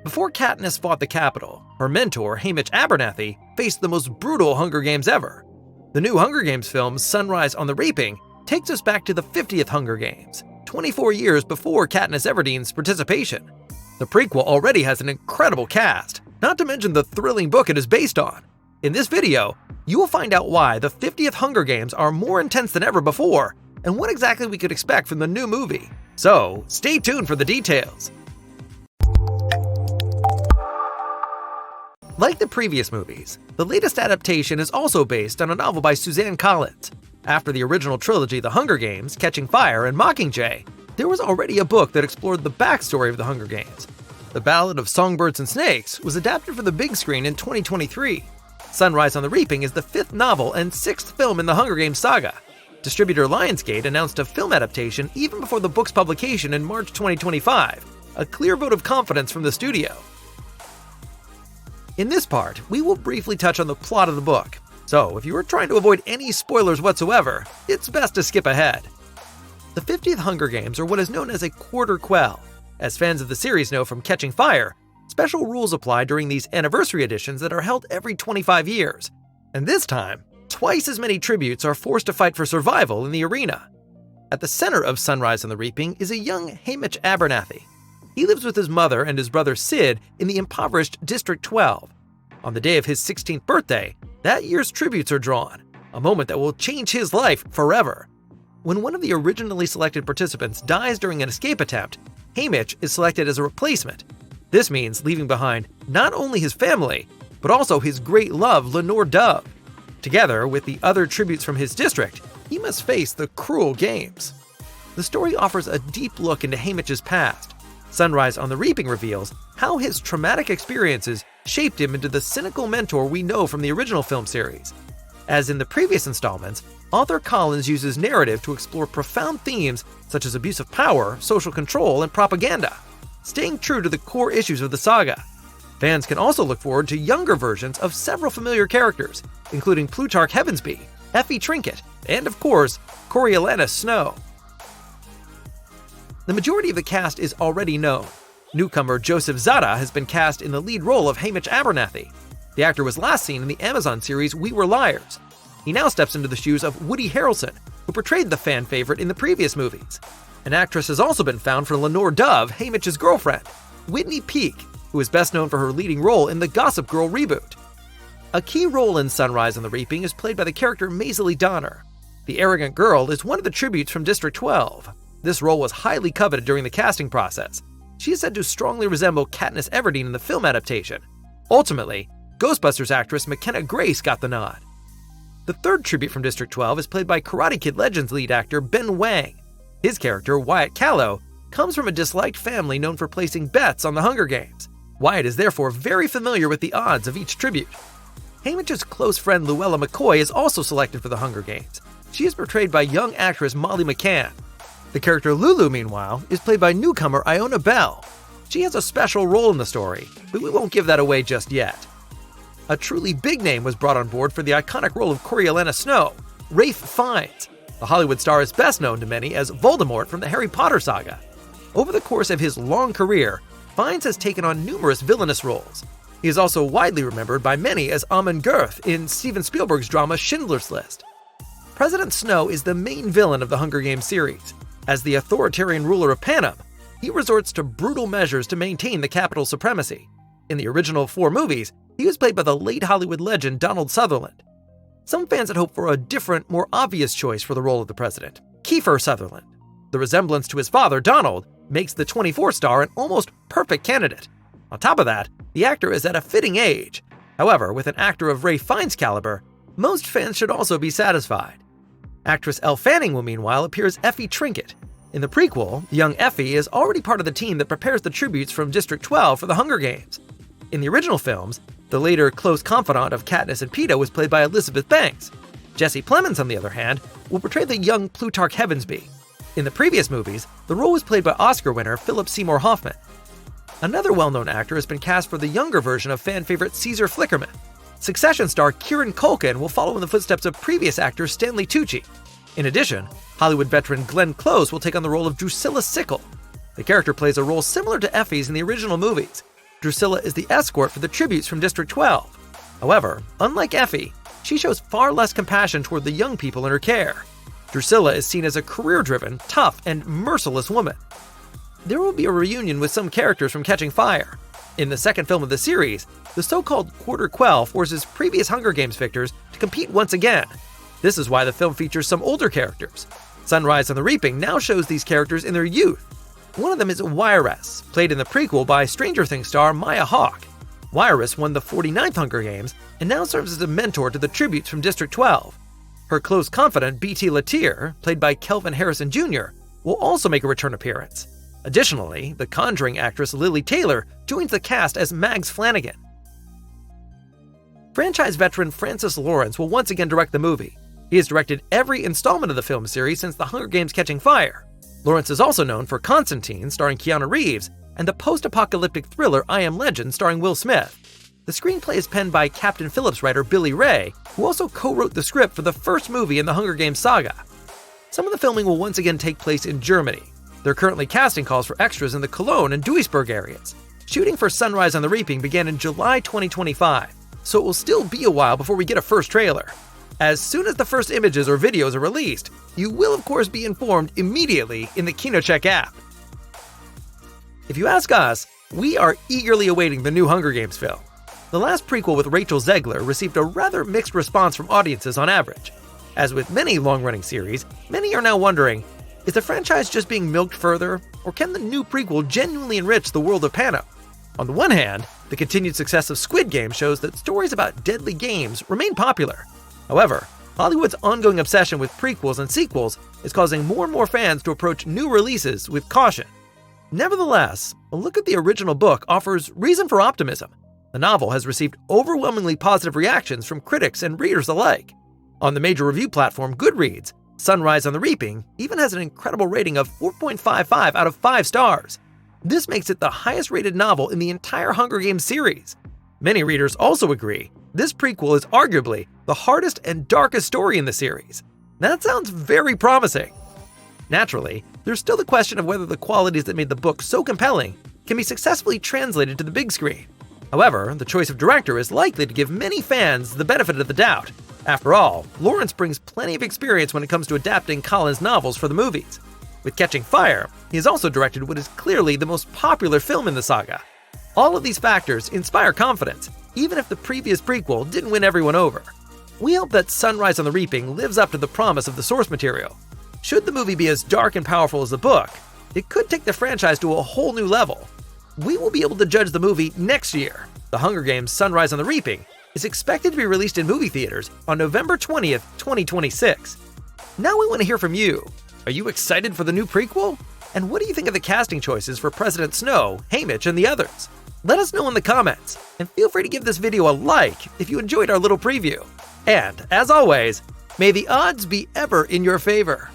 Before Katniss fought the Capitol, her mentor, Haymitch Abernathy, faced the most brutal Hunger Games ever. The new Hunger Games film, Sunrise on the Reaping, takes us back to the 50th Hunger Games, 24 years before Katniss Everdeen's participation. The prequel already has an incredible cast, not to mention the thrilling book it is based on. In this video, you will find out why the 50th Hunger Games are more intense than ever before, and what exactly we could expect from the new movie. So, stay tuned for the details. Like the previous movies, the latest adaptation is also based on a novel by Suzanne Collins. After the original trilogy The Hunger Games, Catching Fire, and Mockingjay, there was already a book that explored the backstory of the Hunger Games. The Ballad of Songbirds and Snakes was adapted for the big screen in 2023. Sunrise on the Reaping is the 5th novel and 6th film in the Hunger Games saga. Distributor Lionsgate announced a film adaptation even before the book's publication in March 2025, a clear vote of confidence from the studio. In this part, we will briefly touch on the plot of the book, so if you are trying to avoid any spoilers whatsoever, it's best to skip ahead. The 50th Hunger Games are what is known as a quarter quell. As fans of the series know from Catching Fire, special rules apply during these anniversary editions that are held every 25 years, and this time, twice as many tributes are forced to fight for survival in the arena. At the center of Sunrise on the Reaping is a young Haymitch Abernathy. He lives with his mother and his brother Sid in the impoverished District 12. On the day of his 16th birthday, that year's tributes are drawn, a moment that will change his life forever. When one of the originally selected participants dies during an escape attempt, Haymitch is selected as a replacement. This means leaving behind not only his family, but also his great love, Lenore Dove. Together with the other tributes from his district, he must face the cruel games. The story offers a deep look into Haymitch's past. Sunrise on the Reaping reveals how his traumatic experiences shaped him into the cynical mentor we know from the original film series. As in the previous installments, author Collins uses narrative to explore profound themes such as abuse of power, social control, and propaganda, staying true to the core issues of the saga. Fans can also look forward to younger versions of several familiar characters, including Plutarch Heavensbee, Effie Trinket, and of course, Coriolanus Snow. The majority of the cast is already known. Newcomer Joseph Zada has been cast in the lead role of Haymitch Abernathy. The actor was last seen in the Amazon series We Were Liars. He now steps into the shoes of Woody Harrelson, who portrayed the fan favorite in the previous movies. An actress has also been found for Lenore Dove, Haymitch's girlfriend, Whitney Peak, who is best known for her leading role in the Gossip Girl reboot. A key role in Sunrise on the Reaping is played by the character Maisie Donner. The arrogant girl is one of the tributes from District 12. This role was highly coveted during the casting process. She is said to strongly resemble Katniss Everdeen in the film adaptation. Ultimately, Ghostbusters actress McKenna Grace got the nod. The third tribute from District 12 is played by Karate Kid Legends lead actor Ben Wang. His character, Wyatt Kallo, comes from a disliked family known for placing bets on the Hunger Games. Wyatt is therefore very familiar with the odds of each tribute. Haymitch's close friend Luella McCoy is also selected for the Hunger Games. She is portrayed by young actress Molly McCann. The character Lulu, meanwhile, is played by newcomer Iona Bell. She has a special role in the story, but we won't give that away just yet. A truly big name was brought on board for the iconic role of Coriolanus Snow, Ralph Fiennes. The Hollywood star is best known to many as Voldemort from the Harry Potter saga. Over the course of his long career, Fiennes has taken on numerous villainous roles. He is also widely remembered by many as Amon Girth in Steven Spielberg's drama Schindler's List. President Snow is the main villain of the Hunger Games series. As the authoritarian ruler of Panem, he resorts to brutal measures to maintain the capital's supremacy. In the original 4 movies, he was played by the late Hollywood legend Donald Sutherland. Some fans had hoped for a different, more obvious choice for the role of the president, Kiefer Sutherland. The resemblance to his father, Donald, makes the 24 star an almost perfect candidate. On top of that, the actor is at a fitting age. However, with an actor of Ralph Fiennes' caliber, most fans should also be satisfied. Actress Elle Fanning will meanwhile appear as Effie Trinket. In the prequel, young Effie is already part of the team that prepares the tributes from District 12 for the Hunger Games. In the original films, the later close confidant of Katniss and Peeta was played by Elizabeth Banks. Jesse Plemons, on the other hand, will portray the young Plutarch Heavensbee. In the previous movies, the role was played by Oscar winner Philip Seymour Hoffman. Another well-known actor has been cast for the younger version of fan favorite Caesar Flickerman. Succession star Kieran Culkin will follow in the footsteps of previous actor Stanley Tucci. In addition, Hollywood veteran Glenn Close will take on the role of Drusilla Sickle. The character plays a role similar to Effie's in the original movies. Drusilla is the escort for the tributes from District 12. However, unlike Effie, she shows far less compassion toward the young people in her care. Drusilla is seen as a career-driven, tough, and merciless woman. There will be a reunion with some characters from Catching Fire. In the second film of the series, the so-called Quarter Quell forces previous Hunger Games victors to compete once again. This is why the film features some older characters. Sunrise on the Reaping now shows these characters in their youth. One of them is Wiress, played in the prequel by Stranger Things star Maya Hawke. Wiress won the 49th Hunger Games and now serves as a mentor to the tributes from District 12. Her close confidant B.T. Latier, played by Kelvin Harrison Jr., will also make a return appearance. Additionally, the Conjuring actress Lily Taylor joins the cast as Mags Flanagan. Franchise veteran Francis Lawrence will once again direct the movie. He has directed every installment of the film series since The Hunger Games Catching Fire. Lawrence is also known for Constantine, starring Keanu Reeves, and the post-apocalyptic thriller I Am Legend, starring Will Smith. The screenplay is penned by Captain Phillips writer Billy Ray, who also co-wrote the script for the first movie in the Hunger Games saga. Some of the filming will once again take place in Germany. There are currently casting calls for extras in the Cologne and Duisburg areas. Shooting for Sunrise on the Reaping began in July 2025, so it will still be a while before we get a first trailer. As soon as the first images or videos are released, you will of course be informed immediately in the KinoCheck app. If you ask us, we are eagerly awaiting the new Hunger Games film. The last prequel with Rachel Zegler received a rather mixed response from audiences on average. As with many long-running series, many are now wondering, is the franchise just being milked further, or can the new prequel genuinely enrich the world of Panem? On the one hand, the continued success of Squid Game shows that stories about deadly games remain popular. However, Hollywood's ongoing obsession with prequels and sequels is causing more and more fans to approach new releases with caution. Nevertheless, a look at the original book offers reason for optimism. The novel has received overwhelmingly positive reactions from critics and readers alike. On the major review platform Goodreads, Sunrise on the Reaping even has an incredible rating of 4.55 out of 5 stars. This makes it the highest-rated novel in the entire Hunger Games series. Many readers also agree this prequel is arguably the hardest and darkest story in the series. That sounds very promising. Naturally, there's still the question of whether the qualities that made the book so compelling can be successfully translated to the big screen. However, the choice of director is likely to give many fans the benefit of the doubt. After all, Lawrence brings plenty of experience when it comes to adapting Collins' novels for the movies. With Catching Fire, he has also directed what is clearly the most popular film in the saga. All of these factors inspire confidence, even if the previous prequel didn't win everyone over. We hope that Sunrise on the Reaping lives up to the promise of the source material. Should the movie be as dark and powerful as the book, it could take the franchise to a whole new level. We will be able to judge the movie next year. The Hunger Games Sunrise on the Reaping is expected to be released in movie theaters on November 20th, 2026. Now we want to hear from you. Are you excited for the new prequel? And what do you think of the casting choices for President Snow, Haymitch, and the others? Let us know in the comments, and feel free to give this video a like if you enjoyed our little preview. And, as always, may the odds be ever in your favor.